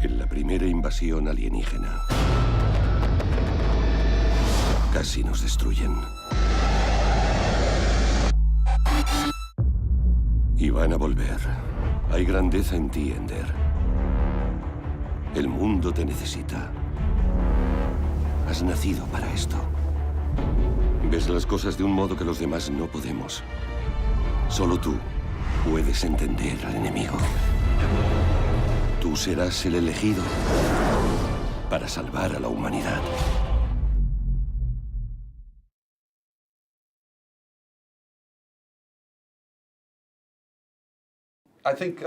En la primera invasión alienígena, casi nos destruyen. Y van a volver. Hay grandeza en ti, Ender. El mundo te necesita. Has nacido para esto. Ves las cosas de un modo que los demás no podemos. Solo tú puedes entender al enemigo. Tú serás el elegido para salvar a la humanidad. I think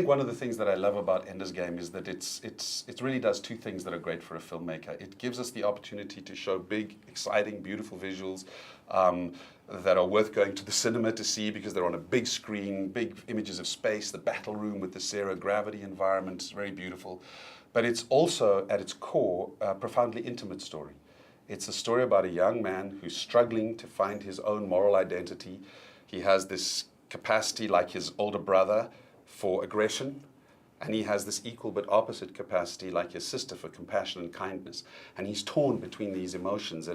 one of the things that I love about Ender's Game is that it really does two things that are great for a filmmaker. It gives us the opportunity to show big, exciting, beautiful visuals that are worth going to the cinema to see because they're on a big screen, big images of space, the battle room with the zero-gravity environment is very beautiful. But it's also, at its core, a profoundly intimate story. It's a story about a young man who's struggling to find his own moral identity. He has this capacity, like his older brother, for aggression, and he has this equal but opposite capacity like his sister for compassion and kindness. And he's torn between these emotions,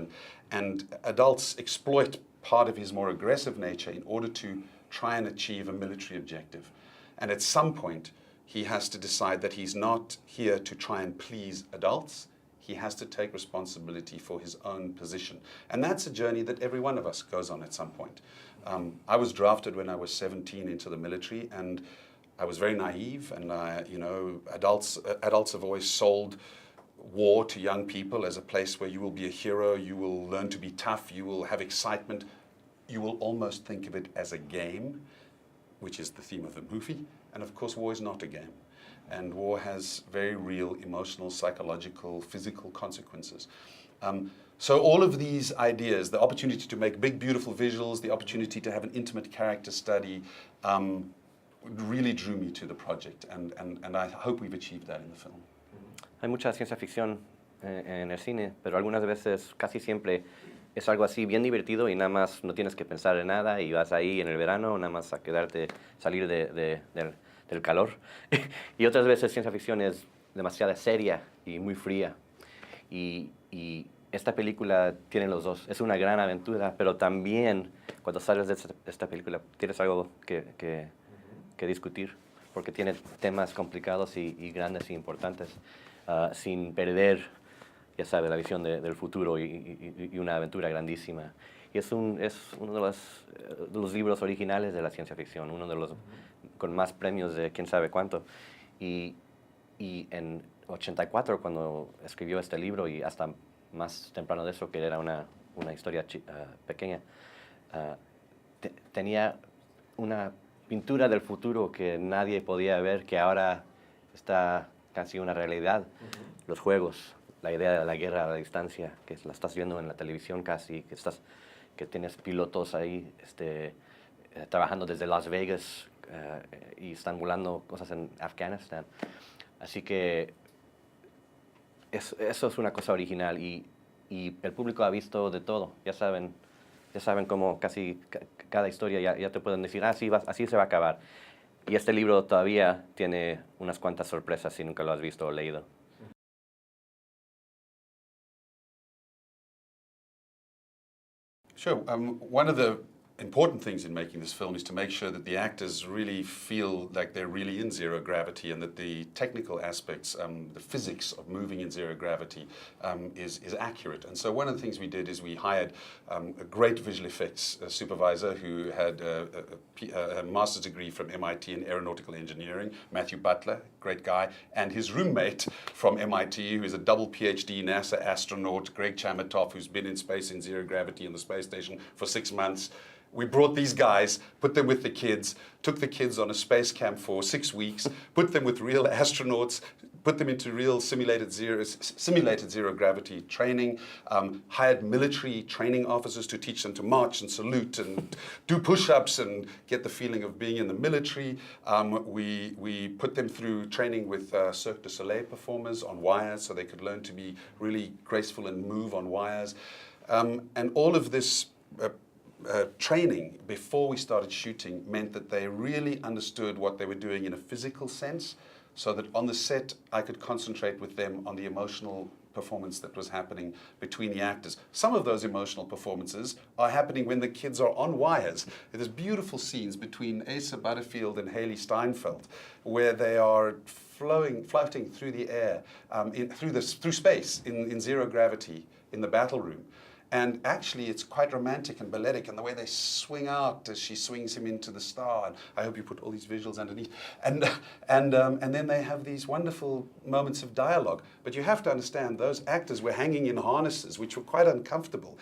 and adults exploit part of his more aggressive nature in order to try and achieve a military objective. And at some point, he has to decide that he's not here to try and please adults. He has to take responsibility for his own position. And that's a journey that every one of us goes on at some point. I was drafted when I was 17 into the military, and I was very naive, and adults have always sold war to young people as a place where you will be a hero, you will learn to be tough, you will have excitement. You will almost think of it as a game, which is the theme of the movie. And of course, war is not a game. And war has very real emotional, psychological, physical consequences. So all of these ideas, the opportunity to make big, beautiful visuals, the opportunity to have an intimate character study, really drew me to the project, and I hope we've achieved that in the film. Hay mucha ciencia ficción en el cine, pero algunas veces, casi siempre, es algo así bien divertido y nada más no tienes que pensar en nada y vas ahí en el verano nada más a quedarte, salir del calor. Y otras veces ciencia ficción es demasiado seria y muy fría. Y esta película tiene los dos. Es una gran aventura, pero también cuando sales de esta película tienes algo que discutir, porque tiene temas complicados y grandes y importantes, sin perder, ya sabes, la visión del futuro y una aventura grandísima. Y es uno de los libros originales de la ciencia ficción, uno de los con más premios de quién sabe cuánto. Y en 84, cuando escribió este libro, y hasta más temprano de eso, que era una historia pequeña, tenía una pintura del futuro que nadie podía ver, que ahora está casi una realidad. Los juegos, la idea de la guerra a la distancia, que la estás viendo en la televisión casi, que tienes pilotos ahí trabajando desde Las Vegas y están volando cosas en Afganistán. Así que eso es una cosa original y el público ha visto de todo. Ya saben cómo casi cada historia ya te pueden decir, así se va a acabar. Y este libro todavía tiene unas cuantas sorpresas si nunca lo has visto o leído. Sure. One of the important things in making this film is to make sure that the actors really feel like they're really in zero gravity, and that the technical aspects, the physics of moving in zero gravity is accurate. And so one of the things we did is we hired a great visual effects supervisor who had a master's degree from MIT in aeronautical engineering, Matthew Butler, great guy, and his roommate from MIT, who is a double PhD NASA astronaut, Greg Chamatov, who's been in space in zero gravity in the space station for 6 months. We brought these guys, put them with the kids, took the kids on a space camp for 6 weeks, put them with real astronauts, put them into real simulated zero gravity training, hired military training officers to teach them to march and salute and do push-ups and get the feeling of being in the military. We put them through training with Cirque du Soleil performers on wires so they could learn to be really graceful and move on wires. And all of this training before we started shooting meant that they really understood what they were doing in a physical sense, so that on the set I could concentrate with them on the emotional performance that was happening between the actors. Some of those emotional performances are happening when the kids are on wires. There's beautiful scenes between Asa Butterfield and Haley Steinfeld where they are floating through the air, through space in zero gravity in the battle room. And actually, it's quite romantic and balletic, and the way they swing out as she swings him into the star. And I hope you put all these visuals underneath. And then they have these wonderful moments of dialogue. But you have to understand, those actors were hanging in harnesses, which were quite uncomfortable.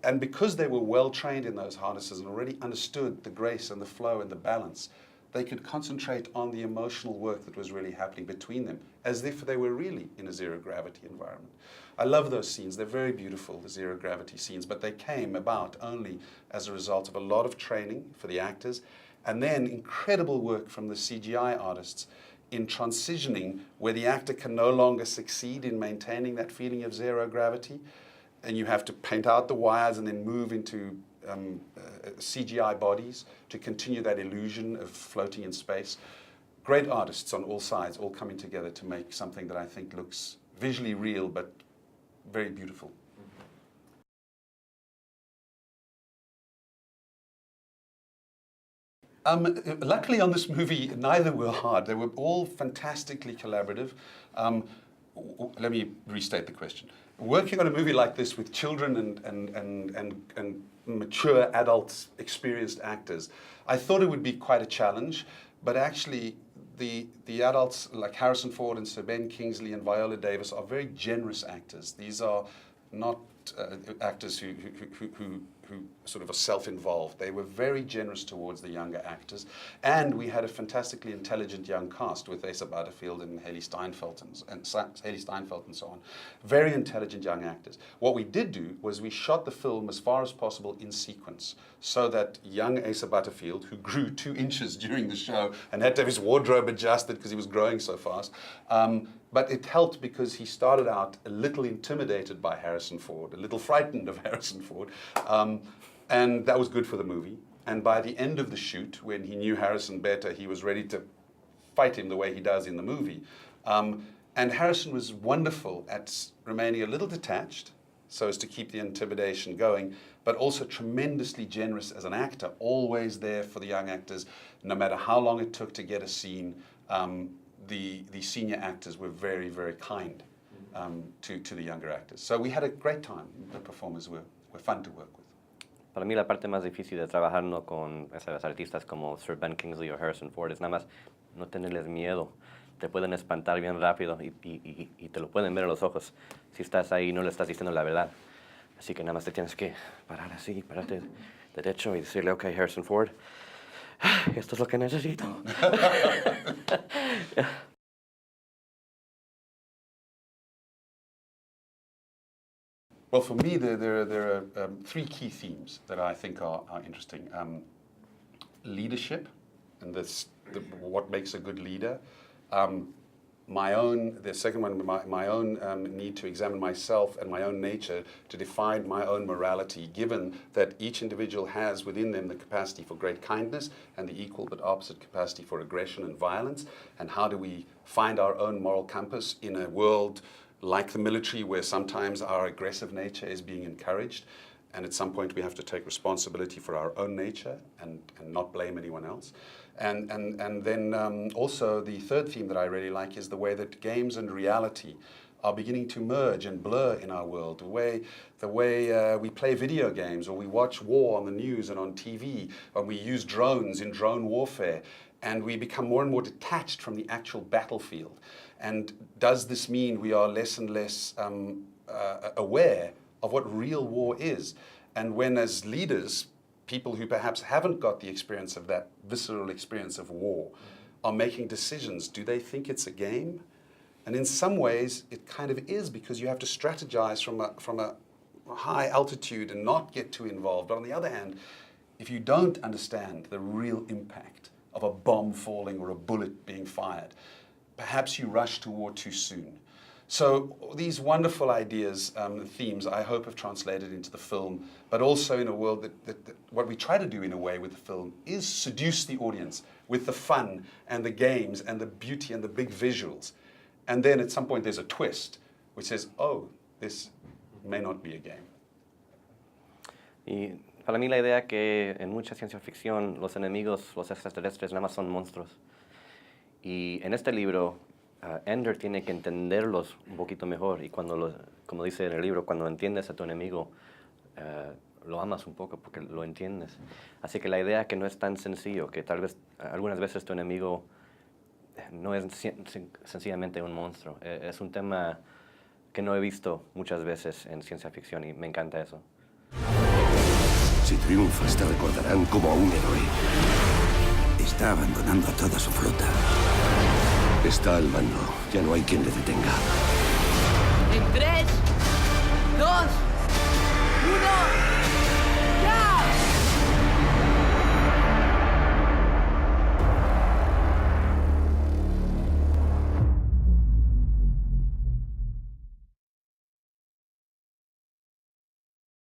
And because they were well trained in those harnesses and already understood the grace and the flow and the balance, they could concentrate on the emotional work that was really happening between them, as if they were really in a zero-gravity environment. I love those scenes. They're very beautiful, the zero-gravity scenes, but they came about only as a result of a lot of training for the actors, and then incredible work from the CGI artists in transitioning where the actor can no longer succeed in maintaining that feeling of zero-gravity, and you have to paint out the wires and then move into CGI bodies to continue that illusion of floating in space. Great artists on all sides, all coming together to make something that I think looks visually real but very beautiful. Luckily on this movie, neither were hard. They were all fantastically collaborative. Let me restate the question. Working on a movie like this with children and mature adults, experienced actors, I thought it would be quite a challenge, but actually the adults like Harrison Ford and Sir Ben Kingsley and Viola Davis are very generous actors. These are not actors who sort of are self-involved. They were very generous towards the younger actors, and we had a fantastically intelligent young cast with Asa Butterfield and Haley Steinfeld and so on. Very intelligent young actors. What we did do was we shot the film as far as possible in sequence, so that young Asa Butterfield, who grew 2 inches during the show and had to have his wardrobe adjusted because he was growing so fast, but it helped because he started out a little intimidated by Harrison Ford, a little frightened of Harrison Ford, and that was good for the movie. And by the end of the shoot, when he knew Harrison better, he was ready to fight him the way he does in the movie. And Harrison was wonderful at remaining a little detached, so as to keep the intimidation going, but also tremendously generous as an actor, always there for the young actors, no matter how long it took to get a scene. The senior actors were very, very kind to the younger actors. So we had a great time. The performers were fun to work with. Para mí la parte más difícil de trabajando con esos artistas como Sir Ben Kingsley o Harrison Ford es nada más no tenerles miedo. Te pueden espantar bien rápido y te lo pueden ver en los ojos si estás ahí y no le estás diciendo la verdad. Así que nada más te tienes que parar así, pararte derecho y decirle, ok, Harrison Ford, esto es lo que necesito. Yeah. Well, for me, there are 3 key themes that I think are interesting. Leadership, and what makes a good leader. The second one, my own need to examine myself and my own nature to define my own morality, given that each individual has within them the capacity for great kindness and the equal but opposite capacity for aggression and violence. And how do we find our own moral compass in a world like the military, where sometimes our aggressive nature is being encouraged, and at some point we have to take responsibility for our own nature and not blame anyone else. And then also the third theme that I really like is the way that games and reality are beginning to merge and blur in our world. The way we play video games, or we watch war on the news and on TV, or we use drones in drone warfare, and we become more and more detached from the actual battlefield. And does this mean we are less and less aware of what real war is? And when, as leaders, people who perhaps haven't got the experience of that visceral experience of war are making decisions, do they think it's a game? And in some ways, it kind of is, because you have to strategize from a high altitude and not get too involved. But on the other hand, if you don't understand the real impact of a bomb falling or a bullet being fired, perhaps you rush to war too soon. So these wonderful ideas, themes, I hope have translated into the film, but also in a world that what we try to do in a way with the film is seduce the audience with the fun and the games and the beauty and the big visuals. And then at some point there's a twist which says, oh, this may not be a game. Y para mí la idea que en mucha ciencia ficción los enemigos, los extraterrestres, nada más son monstruos. Y en este libro, Ender tiene que entenderlos un poquito mejor. Y como dice en el libro, cuando entiendes a tu enemigo, lo amas un poco porque lo entiendes. Así que la idea que no es tan sencillo, que tal vez algunas veces tu enemigo no es sencillamente un monstruo. Es un tema que no he visto muchas veces en ciencia ficción y me encanta eso. Si triunfas, te recordarán como a un héroe. Está abandonando a toda su flota. Está al mando. Ya no hay quien le detenga. En 3, 2...